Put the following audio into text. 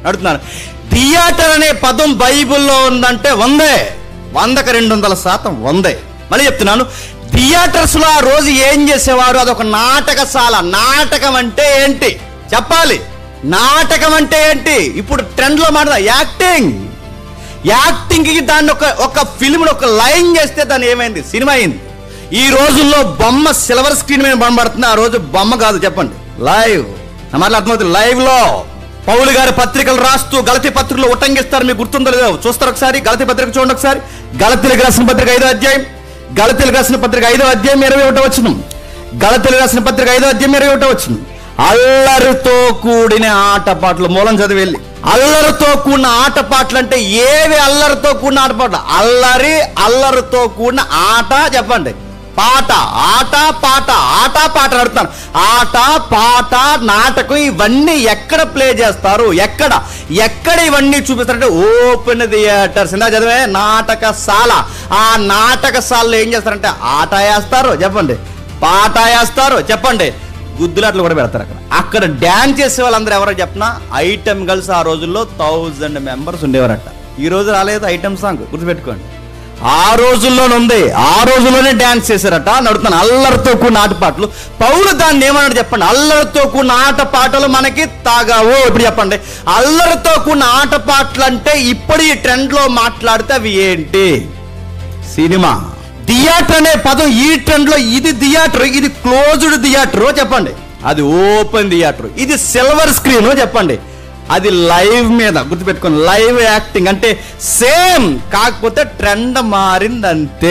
అడుగుతున్నాను, థియేటర్ అనే పదం బైబిల్లో ఉందంటే 100కి 200% ఉందే. మళ్ళీ చెప్తున్నాను, థియేటర్స్లో ఆ రోజు ఏం చేసేవారు? అదొక నాటకశాల. నాటకం అంటే ఏంటి చెప్పాలి? నాటకం అంటే ఏంటి? ఇప్పుడు ట్రెండ్లో మాట్లాడ యాక్టింగ్కి దాన్ని ఒక ఫిల్మ్ని ఒక లైన్ చేస్తే దాన్ని ఏమైంది? సినిమా అయింది. ఈ రోజుల్లో బొమ్మ సిల్వర్ స్క్రీన్ మీద బొమ్మబడుతుంది. ఆ రోజు బొమ్మ కాదు, చెప్పండి, లైవ్. నా మాటలు అర్థమవుతుంది. లైవ్లో పౌలు గారి పత్రికలు రాస్తూ గలతీ పత్రికలో ఉటంకిస్తారు. మీకు గుర్తుందో లేదో చూస్తారు ఒకసారి. గలతీ పత్రిక చూడండి ఒకసారి. గలతీలకు రాసిన పత్రిక 5వ అధ్యాయం. గలతీలకు రాసిన పత్రిక 5వ అధ్యాయం 21వ వచనం. గలతీలకు రాసిన పత్రిక 5వ అధ్యాయం 21వ వచనం. అల్లరితో కూడిన ఆటపాటలు. మూలం చదివి వెళ్ళి. అల్లరితో కూడిన ఆటపాటలు అంటే ఏవి? అల్లరితో కూడిన ఆటపాటలు. అల్లరితో కూడిన ఆట, చెప్పండి, పాట. ఆట పాట అడుగుతాను. ఆట పాట నాటకం ఇవన్నీ ఎక్కడ ప్లే చేస్తారు? ఎక్కడ ఇవన్నీ చూపిస్తారంటే ఓపెన్ థియేటర్స్. ఇందా చదివే నాటకశాల. ఆ నాటకశాలలో ఏం చేస్తారంటే ఆట వేస్తారు, చెప్పండి, పాట వేస్తారు, చెప్పండి, గుద్దులాట్లు కూడా పెడతారు. అక్కడ డ్యాన్స్ చేసే వాళ్ళందరూ ఎవరో చెప్పినా ఐటమ్ గర్ల్స్. ఆ రోజుల్లో 1000 మెంబర్స్ ఉండేవారట. ఈ రోజు రాలేదు ఐటమ్ సాంగ్, గుర్తుపెట్టుకోండి. ఆ రోజుల్లోనే ఉంది. ఆ రోజుల్లోనే డ్యాన్స్ చేశారట అని అడుగుతాను. అల్లరితో కూడిన ఆటపాటలు. పౌలు దాన్ని ఏమన్నాడు చెప్పండి? అల్లరితో కూడిన ఆటపాటలు మనకి తాగావు. ఇప్పుడు చెప్పండి, అల్లరితో కూడిన ఆటపాటలు అంటే ఇప్పుడు ఈ ట్రెండ్లో మాట్లాడితే అవి ఏంటి? సినిమా. థియేటర్ అనే పదం ఈ ట్రెండ్లో, ఇది థియేటర్, ఇది క్లోజ్డ్ థియేటర్, చెప్పండి, అది ఓపెన్ థియేటర్, ఇది సిల్వర్ స్క్రీన్, చెప్పండి, అది లైవ్ మీద. గుర్తుపెట్టుకోండి, లైవ్ యాక్టింగ్ అంటే సేమ్, కాకపోతే ట్రెండ్ మారింది అంతే.